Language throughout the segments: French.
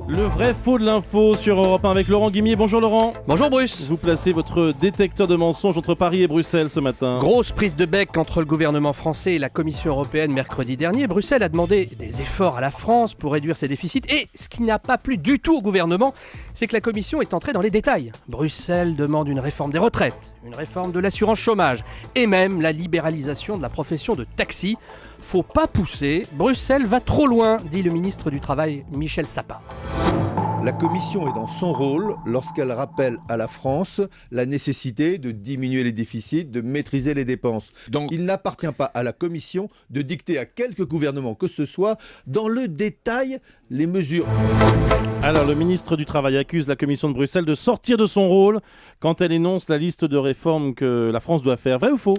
Le vrai faux de l'info sur Europe 1 avec Laurent Guimier. Bonjour Laurent. Bonjour Bruce. Vous placez votre détecteur de mensonges entre Paris et Bruxelles ce matin. Grosse prise de bec entre le gouvernement français et la Commission européenne mercredi dernier. Bruxelles a demandé des efforts à la France pour réduire ses déficits. Et ce qui n'a pas plu du tout au gouvernement, c'est que la Commission est entrée dans les détails. Bruxelles demande une réforme des retraites, une réforme de l'assurance chômage et même la libéralisation de la profession de taxi. Faut pas pousser, Bruxelles va trop loin, dit le ministre du Travail Michel Sapin. La Commission est dans son rôle lorsqu'elle rappelle à la France la nécessité de diminuer les déficits, de maîtriser les dépenses. Donc, il n'appartient pas à la Commission de dicter à quelque gouvernement que ce soit dans le détail les mesures. Alors, le ministre du Travail accuse la Commission de Bruxelles de sortir de son rôle quand elle énonce la liste de réformes que la France doit faire. Vrai ou faux ?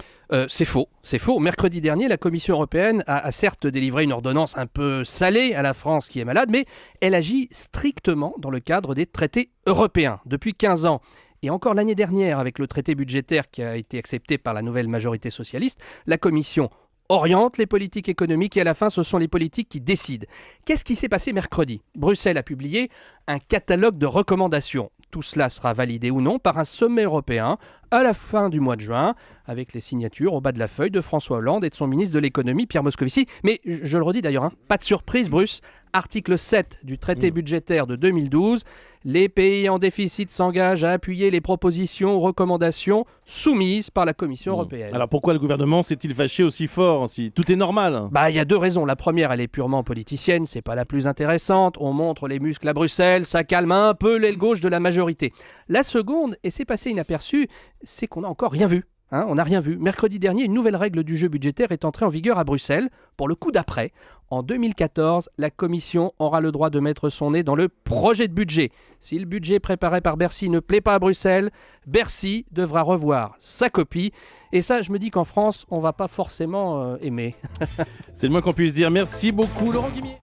C'est faux. Mercredi dernier, la Commission européenne a certes délivré une ordonnance un peu salée à la France qui est malade, mais elle agit strictement dans le cadre des traités européens depuis 15 ans. Et encore l'année dernière, avec le traité budgétaire qui a été accepté par la nouvelle majorité socialiste, la Commission oriente les politiques économiques et à la fin, ce sont les politiques qui décident. Qu'est-ce qui s'est passé mercredi ? Bruxelles a publié un catalogue de recommandations. Tout cela sera validé ou non par un sommet européen à la fin du mois de juin, avec les signatures au bas de la feuille de François Hollande et de son ministre de l'économie, Pierre Moscovici. Mais je le redis d'ailleurs, pas de surprise Bruce, article 7 du traité budgétaire de 2012, les pays en déficit s'engagent à appuyer les propositions ou recommandations soumises par la Commission européenne. Alors pourquoi le gouvernement s'est-il fâché aussi fort si tout est normal ? Il y a deux raisons. La première, elle est purement politicienne, c'est pas la plus intéressante. On montre les muscles à Bruxelles, ça calme un peu l'aile gauche de la majorité. La seconde, et c'est passé inaperçu, c'est qu'on n'a encore rien vu. On n'a rien vu. Mercredi dernier, une nouvelle règle du jeu budgétaire est entrée en vigueur à Bruxelles. Pour le coup d'après, en 2014, la Commission aura le droit de mettre son nez dans le projet de budget. Si le budget préparé par Bercy ne plaît pas à Bruxelles, Bercy devra revoir sa copie. Et ça, je me dis qu'en France, on ne va pas forcément aimer. C'est le moins qu'on puisse dire. Merci beaucoup Laurent Guimier.